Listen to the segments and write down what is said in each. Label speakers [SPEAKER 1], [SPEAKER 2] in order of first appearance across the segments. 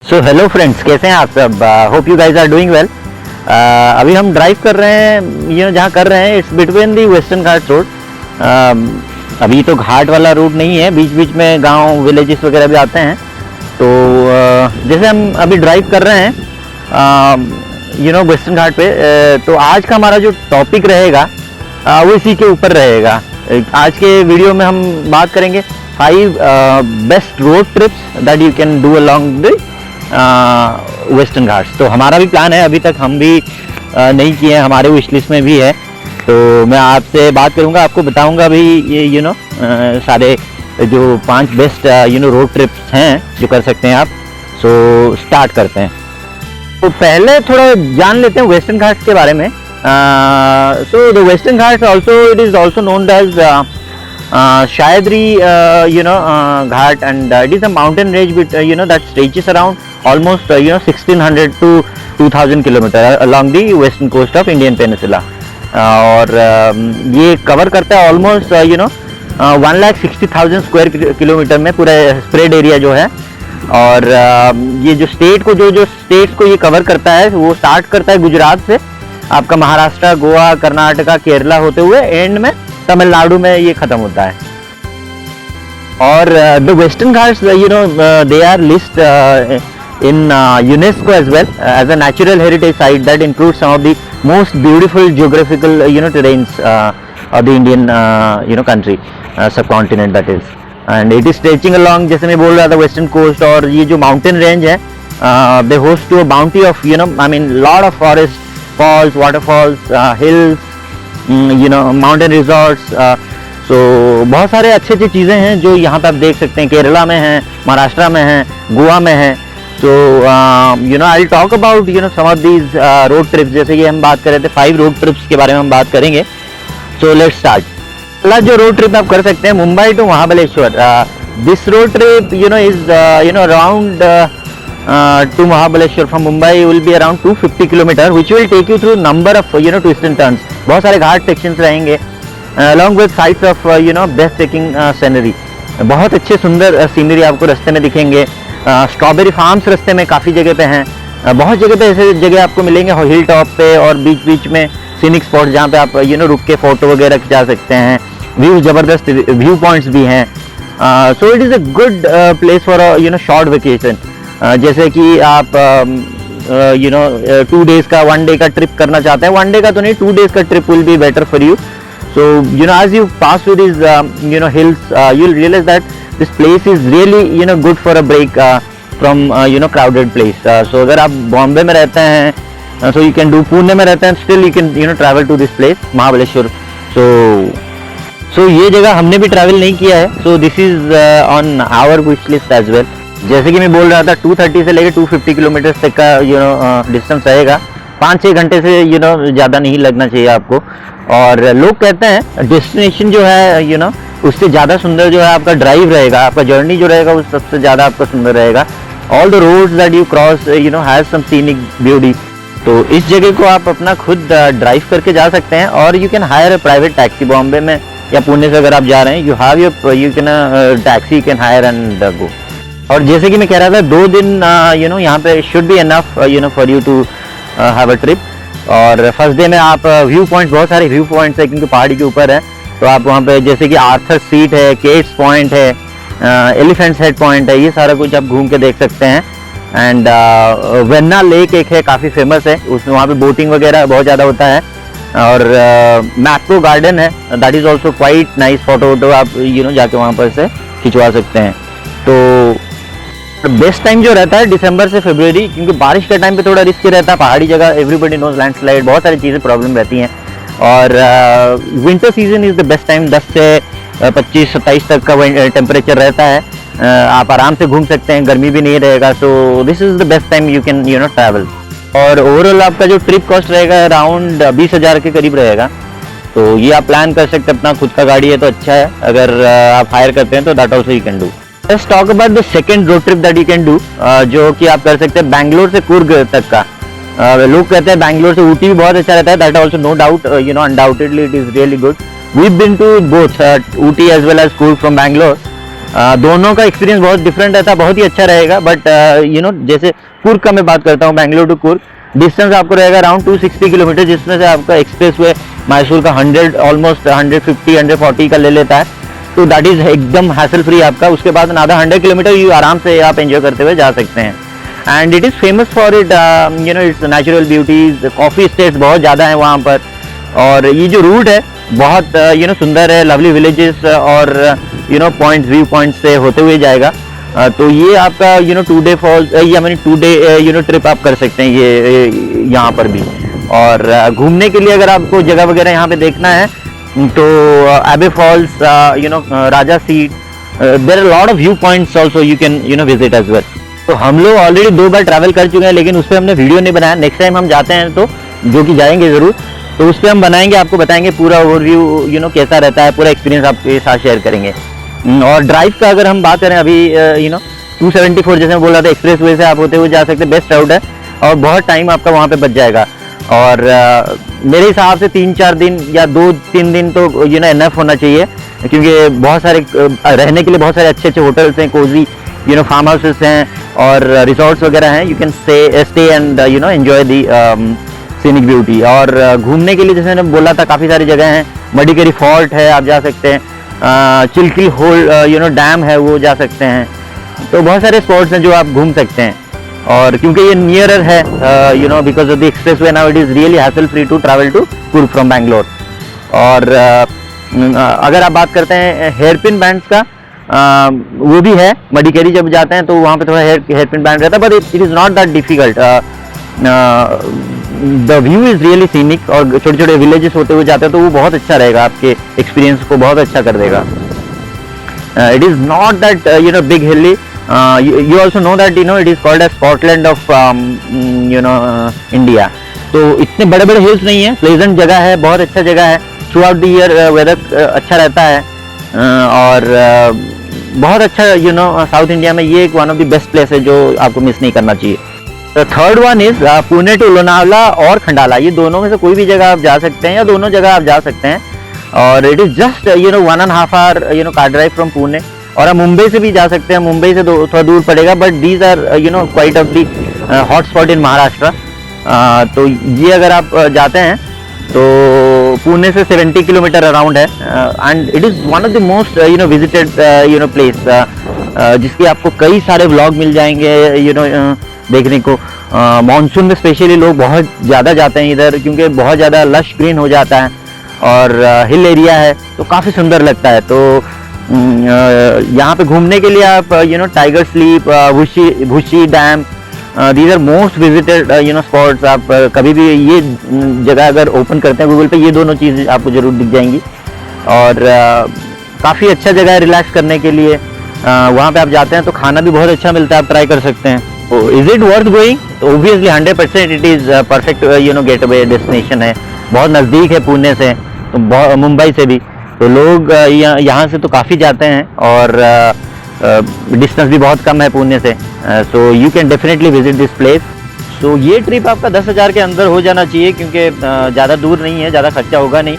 [SPEAKER 1] So hello friends, कैसे हैं आप सब? Hope you guys are doing well. अभी हम ड्राइव कर रहे हैं, जहाँ कर रहे हैं it's between the western Ghat road. अभी तो घाट वाला रोड नहीं है, बीच बीच में गांव विलेजेस वगैरह भी आते हैं। तो जैसे हम अभी ड्राइव कर रहे हैं वेस्टर्न घाट पे। तो आज का हमारा जो टॉपिक रहेगा वो इसी के ऊपर रहेगा। आज के वीडियो में हम बात करेंगे 5 best road trips that you can do along the western Ghats. तो हमारा भी प्लान है, अभी तक हम भी नहीं किए हैं, हमारे विश लिस्ट में भी है। तो मैं आपसे बात करूंगा, आपको बताऊंगा अभी ये सारे जो 5 बेस्ट रोड ट्रिप्स हैं जो कर सकते हैं आप। सो स्टार्ट करते हैं। तो पहले थोड़ा जान लेते हैं वेस्टर्न घाट्स के बारे में। So the western Ghats also it is also known as Sahyadri Ghat, and it is a mountain range that stretches around almost 1600 to 2000 kilometer along the western coast of Indian Peninsula। और ये cover करता है almost 1,60,000 square kilometre में पूरा spread area जो है। और ये जो स्टेट को जो स्टेट्स को ये कवर करता है वो स्टार्ट करता है गुजरात से, आपका महाराष्ट्र, गोवा, कर्नाटका, केरला होते हुए एंड में तमिलनाडु में ये खत्म होता है। और the western Ghats they are list in UNESCO as well as a natural heritage site that includes some of the most beautiful geographical terrains of the Indian country subcontinent that is, and it is stretching along, जैसे मैं बोल रहा था, western coast. और ये जो mountain range है they host to a bounty of lot of forest, falls, waterfalls, hills, mountain resorts. So बहुत सारे अच्छी चीज़ें हैं जो यहाँ पे आप देख सकते हैं। केरला में हैं, महाराष्ट्र में हैं, गोवा में हैं। So I will talk about some of these road trips. जैसे कि हम बात कर रहे थे 5 रोड ट्रिप्स के बारे में हम बात करेंगे। So let's start. पहला जो रोड ट्रिप आप कर सकते हैं Mumbai to Mahabaleshwar. This road trip is around to Mahabaleshwar from Mumbai will be around 250 kilometer, which will take you through number of twists and turns। बहुत सारे घाट सेक्शंस रहेंगे along with sites of best taking scenery। बहुत अच्छे सुंदर scenery आपको रास्ते में दिखेंगे। स्ट्रॉबेरी फार्म्स रास्ते में काफ़ी जगह पे हैं। बहुत जगह पे ऐसे जगह आपको मिलेंगे हिल टॉप पे और बीच बीच में सीनिक स्पॉट जहाँ पे आप रुक के फोटो वगैरह खिंचा सकते हैं। व्यू ज़बरदस्त व्यू पॉइंट्स भी हैं। So it is a good place for short vacation. जैसे कि आप 2 डेज का 1 डे का ट्रिप करना चाहते हैं, 1 डे का तो नहीं, 2 डेज का trip will be better for you. So as you pass through these hills, you'll realize that this place is really good for a break from crowded place। So अगर आप बॉम्बे में रहते हैं, so you can do, Pune में रहते हैं, still you can travel to this place Mahabaleshwar. So ये जगह हमने भी ट्रैवल नहीं किया है। So this is on our wish list as well। जैसे कि मैं बोल रहा था 230 से लेकर 250 किलोमीटर तक का डिस्टेंस रहेगा। 5-6 घंटे से ज़्यादा नहीं लगना चाहिए आपको। और लोग कहते हैं डेस्टिनेशन जो है उससे ज़्यादा सुंदर जो है आपका ड्राइव रहेगा, आपका जर्नी जो रहेगा वो सबसे ज़्यादा आपका सुंदर रहेगा। All the roads that you cross has some scenic beauty. तो इस जगह को आप अपना खुद ड्राइव करके जा सकते हैं और you can hire a private taxi. Bombay में या पुणे से अगर आप जा रहे हैं, you can taxi you can hire and go. और जैसे कि मैं कह रहा था 2 दिन यहाँ पे should be enough for you to have a trip. और फर्स्ट डे में आप व्यू पॉइंट्स, बहुत सारे व्यू पॉइंट्स है क्योंकि पहाड़ी के ऊपर है। तो आप वहाँ पे जैसे कि आर्थर सीट है, केट्स पॉइंट है, एलिफेंट्स हेड पॉइंट है, ये सारा कुछ आप घूम के देख सकते हैं। एंड वेन्ना लेक एक है, काफ़ी फेमस है, उसमें वहाँ पे बोटिंग वगैरह बहुत ज़्यादा होता है। और मैप्रो गार्डन है, that is also quite nice. Photo आप जाके वहाँ पर से खिंचवा सकते हैं। तो बेस्ट टाइम जो रहता है दिसंबर से फरवरी, क्योंकि बारिश के टाइम पे थोड़ा रिस्की रहता है। पहाड़ी जगह, एवरीबडी नोज, लैंडस्लाइड, बहुत सारी चीज़ें प्रॉब्लम रहती हैं। और winter season is the best time. 10 से 25-27 तक का टेम्परेचर रहता है। आप आराम से घूम सकते हैं, गर्मी भी नहीं रहेगा। So this is the best time you can travel. और ओवरऑल आपका जो ट्रिप कॉस्ट रहेगा अराउंड 20,000 के करीब रहेगा। तो ये आप प्लान कर सकते हैं। अपना खुद का गाड़ी है तो अच्छा है, अगर आप हायर करते हैं तो that also you can do. Let's talk about the second road trip that you can do, जो कि आप कर सकते हैं बैंगलोर से कुर्ग तक का। लोग कहते हैं बैंगलोर से ऊटी भी बहुत अच्छा रहता है, that also no doubt, undoubtedly it is really good। We've been to both Ooty as well as Coorg from Bangalore। दोनों का एक्सपीरियंस बहुत डिफरेंट रहता है, बहुत ही अच्छा रहेगा। बट जैसे कुर्ग का मैं बात करता हूँ, बेंगलुरु टू कुर्ग डिस्टेंस आपको रहेगा अराउंड 260 किलोमीटर, जिसमें से आपका एक्सप्रेस वे मैसूर का 100 ऑलमोस्ट 150 140 का ले लेता है, तो दैट इज एकदम हैसल फ्री आपका। उसके बाद अनदर 100 किलोमीटर यू आराम से आप एंजॉय करते हुए जा सकते हैं। And it is famous for it it's natural beauties, coffee estates बहुत ज़्यादा हैं वहाँ पर, और ये जो रूट है बहुत सुंदर है, लवली विलेजेस और पॉइंट्स, व्यू पॉइंट्स से होते हुए जाएगा। तो ये आपका 2 डे फॉल्स या मैंने 2 डे ट्रिप आप कर सकते हैं ये यहाँ पर भी। और घूमने के लिए अगर आपको जगह वगैरह यहाँ पे देखना है तो Abbey Falls, Raja seat, there are lot of view points also you can visit as well. तो हम लोग ऑलरेडी 2 बार ट्रैवल कर चुके हैं, लेकिन उस पर हमने वीडियो नहीं बनाया। नेक्स्ट टाइम हम जाते हैं तो जो कि जाएंगे ज़रूर, तो उस पर हम बनाएंगे, आपको बताएंगे पूरा ओवरव्यू कैसा रहता है, पूरा एक्सपीरियंस आपके साथ शेयर करेंगे। और ड्राइव का अगर हम बात करें अभी 274 जैसे मैं बोल रहा था, एक्सप्रेस वे से आप होते हुए जा सकते हैं, बेस्ट राउट है और बहुत टाइम आपका वहाँ पे बच जाएगा। और मेरे हिसाब से 3-4 दिन या 2-3 दिन तो इनफ होना चाहिए, क्योंकि बहुत सारे रहने के लिए बहुत सारे अच्छे अच्छे होटल्स हैं, कोजी फार्म हाउसेस हैं और रिसोर्ट्स वगैरह हैं। You can stay and enjoy the scenic beauty. और घूमने के लिए जैसे मैंने बोला था काफ़ी सारी जगह हैं, मडिकेरी फोर्ट है, आप जा सकते हैं, चिल्किल होल डैम है, वो जा सकते हैं। तो बहुत सारे स्पॉट्स हैं जो आप घूम सकते हैं। और क्योंकि ये नियरर है because of the express way now, it is really hassle free to travel to Coorg from Bangalore. और अगर आप बात करते हैं हेयरपिन बैंड्स का, वो भी है, मडिकेरी जब जाते हैं तो वहाँ पे थोड़ा हेयरपिन बैंड रहता है, but it is not that difficult. The view is really scenic, और छोटे छोटे विलेजेस होते हुए जाते हैं तो वो बहुत अच्छा रहेगा, आपके एक्सपीरियंस को बहुत अच्छा कर देगा। It is not that big हिली, you also know that it is called as Scotland of India। तो इतने बड़े बड़े हिल्स नहीं है, प्लेजेंट जगह है, बहुत अच्छा जगह है, throughout the year weather अच्छा रहता है। और बहुत अच्छा साउथ इंडिया में ये एक one of the best place है जो आपको मिस नहीं करना चाहिए। तो third one is Pune to Lonavala और खंडाला, ये दोनों में से कोई भी जगह आप जा सकते हैं या दोनों जगह आप जा सकते हैं। और it is just 1.5 hour car drive from Pune. और आप मुंबई से भी जा सकते हैं, मुंबई से थोड़ा दूर पड़ेगा, but these are quite of the hot spot in Maharashtra. तो ये अगर आप जाते हैं तो पुणे से 70 किलोमीटर अराउंड है, and it is one of the most visited place, जिसके आपको कई सारे व्लॉग मिल जाएंगे देखने को। मानसून में स्पेशली लोग बहुत ज़्यादा जाते हैं इधर, क्योंकि बहुत ज़्यादा लश ग्रीन हो जाता है और हिल एरिया है, तो काफ़ी सुंदर लगता है। तो यहाँ पे घूमने के लिए आप Tiger's leap, Bhushi dam, these are most visited spots. आप कभी भी ये जगह अगर ओपन करते हैं गूगल पे, ये दोनों चीज़ आपको जरूर दिख जाएंगी। और काफ़ी अच्छा जगह है रिलैक्स करने के लिए। वहाँ पे आप जाते हैं तो खाना भी बहुत अच्छा मिलता है, आप ट्राई कर सकते हैं। तो इज़ इट वर्थ गोइंग? तो obviously 100% it is perfect get away destination है, बहुत नज़दीक है पुणे से, तो मुंबई से भी, तो लोग यहाँ से तो काफ़ी जाते हैं, और डिस्टेंस भी बहुत कम है पुणे से, so you can definitely visit this place. So ये ट्रिप आपका 10,000 के अंदर हो जाना चाहिए, क्योंकि ज़्यादा दूर नहीं है, ज़्यादा खर्चा होगा नहीं।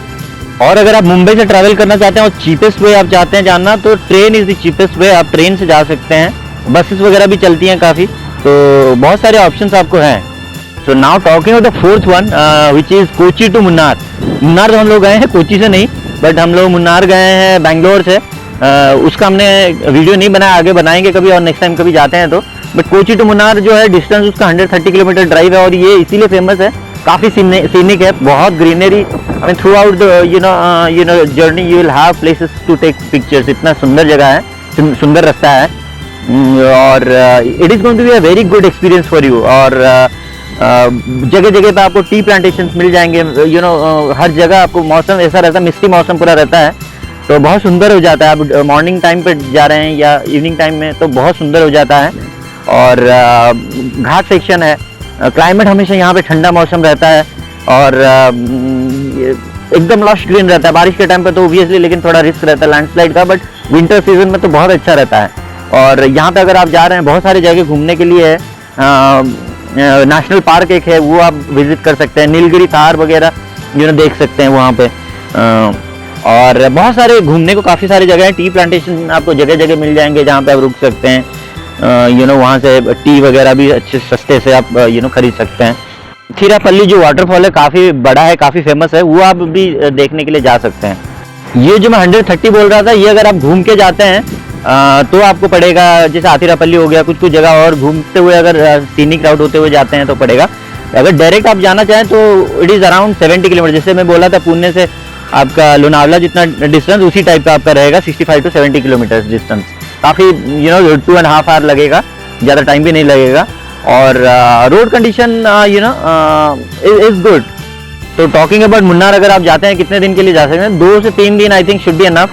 [SPEAKER 1] और अगर आप मुंबई से ट्रैवल करना चाहते हैं और चीपेस्ट वे आप चाहते हैं जानना, तो train is the cheapest way, आप ट्रेन से जा सकते हैं। बसेस वगैरह भी चलती हैं काफ़ी, तो बहुत सारे ऑप्शंस आपको हैं। So now talking of the fourth one which is Kochi to Munnar. Munnar तो हम लोग गए हैं, कोची से नहीं, बट हम लोग मुन्नार गए हैं बेंगलोर से। उसका हमने वीडियो नहीं बनाया, आगे बनाएंगे कभी और नेक्स्ट टाइम कभी जाते हैं तो। बट कोची टू मुन्नार जो है डिस्टेंस उसका 130 किलोमीटर ड्राइव है, और ये इसीलिए फेमस है, काफ़ी सीनिक है, बहुत greenery. I mean throughout the journey you will have places to take pictures. इतना सुंदर जगह है, सुंदर रास्ता है, और it is going to be a very good experience for you. और जगह जगह पे आपको टी प्लांटेशंस मिल जाएंगे, हर जगह आपको मौसम ऐसा रहता है, मिस्टी मौसम पूरा रहता है, तो बहुत सुंदर हो जाता है। आप मॉर्निंग टाइम पे जा रहे हैं या इवनिंग टाइम में, तो बहुत सुंदर हो जाता है। और घाट सेक्शन है, क्लाइमेट हमेशा यहाँ पे ठंडा मौसम रहता है, और एकदम लश ग्रीन रहता है। बारिश के टाइम पे तो ओबियसली लेकिन थोड़ा रिस्क रहता है लैंडस्लाइड का, बट विंटर सीजन में तो बहुत अच्छा रहता है। और यहाँ पे अगर आप जा रहे हैं, बहुत सारी जगह घूमने के लिए है। नेशनल पार्क एक है, वो आप विजिट कर सकते हैं, नीलगिरी थार वगैरह देख सकते हैं वहाँ पे। और बहुत सारे घूमने को काफ़ी सारी जगह है। टी प्लांटेशन आपको जगह जगह मिल जाएंगे जहाँ पे आप रुक सकते हैं। वहाँ से टी वगैरह भी अच्छे सस्ते से आप खरीद सकते हैं। थिरापल्ली जो वाटरफॉल है काफ़ी बड़ा है, काफ़ी फेमस है, वो आप भी देखने के लिए जा सकते हैं। ये जो मैं 130 बोल रहा था, ये अगर आप घूम के जाते हैं तो आपको पड़ेगा, जैसे आतिरापल्ली हो गया, कुछ कुछ जगह और घूमते हुए अगर सीनिक राउट होते हुए जाते हैं तो पड़ेगा। अगर डायरेक्ट आप जाना चाहें तो इट इज़ अराउंड 70 किलोमीटर। जैसे मैं बोला था पुणे से आपका लोनावला जितना डिस्टेंस, उसी टाइप का आपका रहेगा, 65 to 70 किलोमीटर डिस्टेंस। काफ़ी 2.5 आवर लगेगा, ज़्यादा टाइम भी नहीं लगेगा। और रोड कंडीशन इज गुड। तो टॉकिंग अबाउट मुन्नार, अगर आप जाते हैं कितने दिन के लिए जा सकते हैं? 2 से 3 दिन I think should be enough.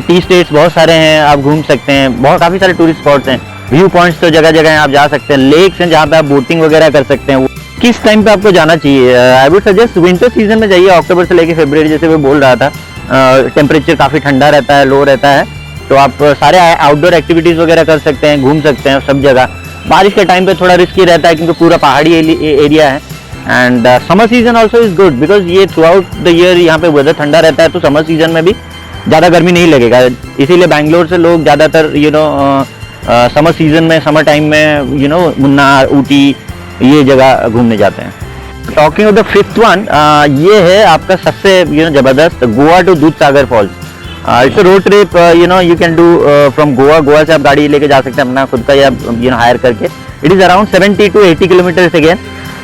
[SPEAKER 1] T states बहुत सारे हैं, आप घूम सकते हैं, बहुत काफ़ी सारे टूरिस्ट स्पॉट्स हैं, व्यू पॉइंट्स तो जगह जगह हैं, आप जा सकते हैं, लेक्स हैं जहाँ पे आप बोटिंग वगैरह कर सकते हैं। किस टाइम पे आपको जाना चाहिए? I would suggest winter season में जाइए, अक्टूबर से लेकर फरवरी, जैसे मैं बोल रहा था। टेम्परेचर काफ़ी ठंडा रहता है, लो रहता है, तो आप सारे आउटडोर एक्टिविटीज़ वगैरह कर सकते हैं, घूम सकते हैं सब जगह। बारिश के टाइम पे थोड़ा रिस्की रहता है क्योंकि पूरा पहाड़ी एरिया है। And summer season also is good because ये थ्रू आउट द ईयर यहाँ पे वेदर ठंडा रहता है, तो समर सीजन में भी ज़्यादा गर्मी नहीं लगेगा। इसीलिए बैंगलोर से लोग ज़्यादातर समर सीजन में, समर टाइम में मुन्नार, ऊटी ये जगह घूमने जाते हैं। Talking of the fifth one, ये है आपका सबसे ज़बरदस्त, Goa to Dudhsagar falls. It's a road trip, you can do from Goa से आप गाड़ी लेके जा सकते हैं अपना खुद का, या हायर करके। It is around 70 to 80 kilometres again.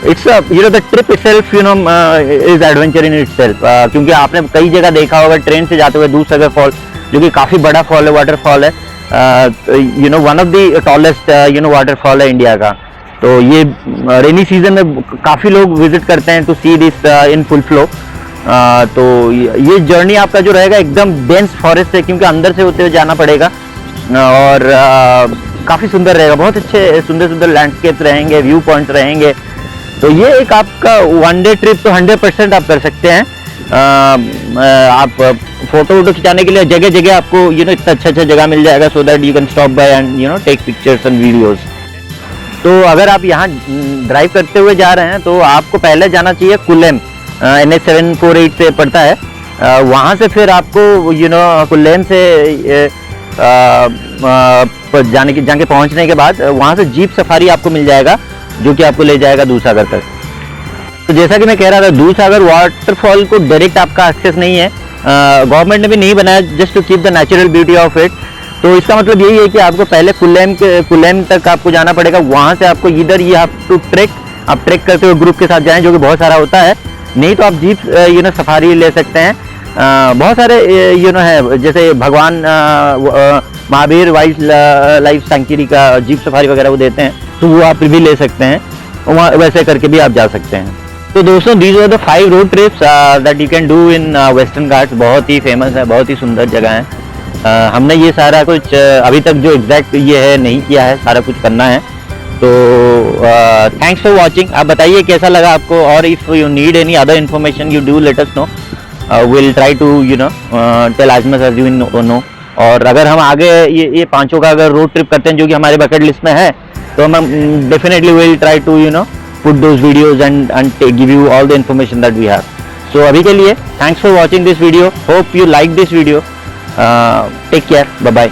[SPEAKER 1] It's the trip itself is adventure in itself, क्योंकि आपने कई जगह देखा होगा ट्रेन से जाते हुए दूधसागर फॉल, जो कि काफ़ी बड़ा फॉल है, वाटरफॉल है, one of the tallest waterfall है इंडिया का। तो ये रेनी सीजन में काफ़ी लोग विजिट करते हैं to see this in full flow. तो ये जर्नी आपका जो रहेगा एकदम डेंस फॉरेस्ट है, क्योंकि अंदर से होते हुए जाना पड़ेगा, और काफ़ी सुंदर रहेगा, बहुत अच्छे सुंदर सुंदर लैंडस्केप रहेंगे, व्यू पॉइंट्स रहेंगे। तो ये एक आपका 1 डे ट्रिप तो 100% आप कर सकते हैं। आप फोटो वोटो खिंचाने के लिए जगह जगह आपको इतना अच्छा जगह मिल जाएगा, so that you can stop by and take pictures and videos. तो अगर आप यहाँ ड्राइव करते हुए जा रहे हैं तो आपको पहले जाना चाहिए कुल्लेम, NH 748 से पड़ता है। वहाँ से फिर आपको कुल्लेम से जाके पहुँचने के बाद वहाँ से जीप सफारी आपको मिल जाएगा, जो कि आपको ले जाएगा दूधसागर तक। तो जैसा कि मैं कह रहा था, दूधसागर वाटरफॉल को डायरेक्ट आपका एक्सेस नहीं है, गवर्नमेंट ने भी नहीं बनाया, just to keep the natural beauty of it. तो इसका मतलब यही है कि आपको पहले कुल्लेम तक आपको जाना पड़ेगा। वहाँ से आपको इधर ये आप टू ट्रेक, आप ट्रेक करते हुए ग्रुप के साथ जाएं, जो कि बहुत सारा होता है। नहीं तो आप जीप सफारी ले सकते हैं। बहुत सारे है, जैसे भगवान महावीर वाइल्ड लाइफ सैंक्चुरी का जीप सफारी वगैरह वो देते हैं, तो वो आप भी ले सकते हैं, वहाँ वैसे करके भी आप जा सकते हैं। तो दोस्तों, these are the 5 road trips that you can do in Western Ghats. बहुत ही फेमस है, बहुत ही सुंदर जगह है। हमने ये सारा कुछ अभी तक जो एग्जैक्ट ये है नहीं किया है, सारा कुछ करना है। तो थैंक्स फॉर वॉचिंग। आप बताइए कैसा लगा आपको, और if you need any other information you do let us know, will try to tell as much as you know. और अगर हम आगे ये 5 का अगर रोड ट्रिप करते हैं, जो कि हमारे बकेट लिस्ट में है, तो हम definitely will try to put those videos and give you all the information that we have. So अभी के लिए thanks for watching this video, hope you like this video. Take care, bye bye.